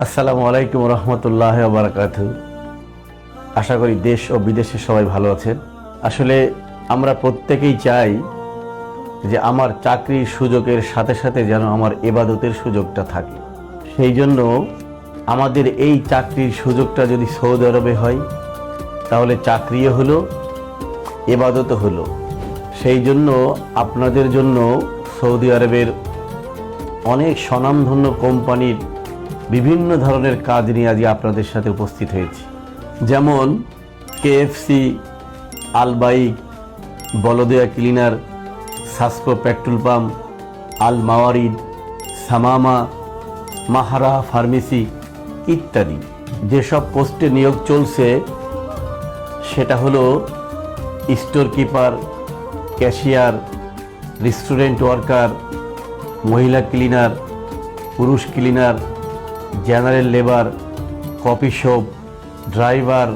আসসালামু আলাইকুম রহমতুল্লাহ বারাকাতু। আশা করি দেশ ও বিদেশে সবাই ভালো আছেন। আসলে আমরা প্রত্যেকেই চাই যে আমার চাকরির সুযোগের সাথে সাথে যেন আমার ইবাদতের সুযোগটা থাকে। সেই জন্য আমাদের এই চাকরির সুযোগটা যদি সৌদি আরবে হয় তাহলে চাকরিও হলো, ইবাদতও হলো। সেই জন্য আপনাদের জন্য সৌদি আরবের অনেক স্বনামধন্য কোম্পানির বিভিন্ন ধরনের কাজ নিয়ে আজ আপনাদের সাথে উপস্থিত হয়েছি। যেমন KFC, Albaik, Baladiya cleaner, Sasco petrol pump, Al Mawarid, Samama, Mahara pharmacy ইত্যাদি। যেসব পোস্টে নিয়োগ চলছে সেটা হলো store keeper, cashier, restaurant worker, মহিলা ক্লিনার, পুরুষ cleaner, general labour, coffee shop, driver,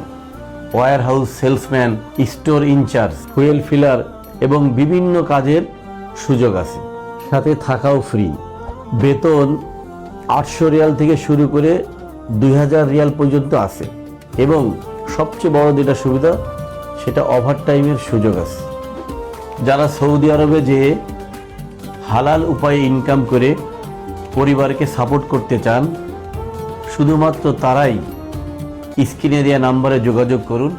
warehouse salesman, store incharge, fuel filler এবং বিভিন্ন কাজের সুযোগ আছে। সাথে থাকাও ফ্রি। বেতন 800 রিয়াল থেকে শুরু করে 2000 রিয়াল পর্যন্ত আছে এবং সবচেয়ে বড় যেটা সুবিধা সেটা ওভারটাইমের সুযোগ আছে। যারা সৌদি আরবে যেয়ে হালাল উপায়ে ইনকাম করে পরিবারকে সাপোর্ট করতে চান শুধুমাত্র তারাই স্ক্রিনে দেওয়া নাম্বারে যোগাযোগ করুন।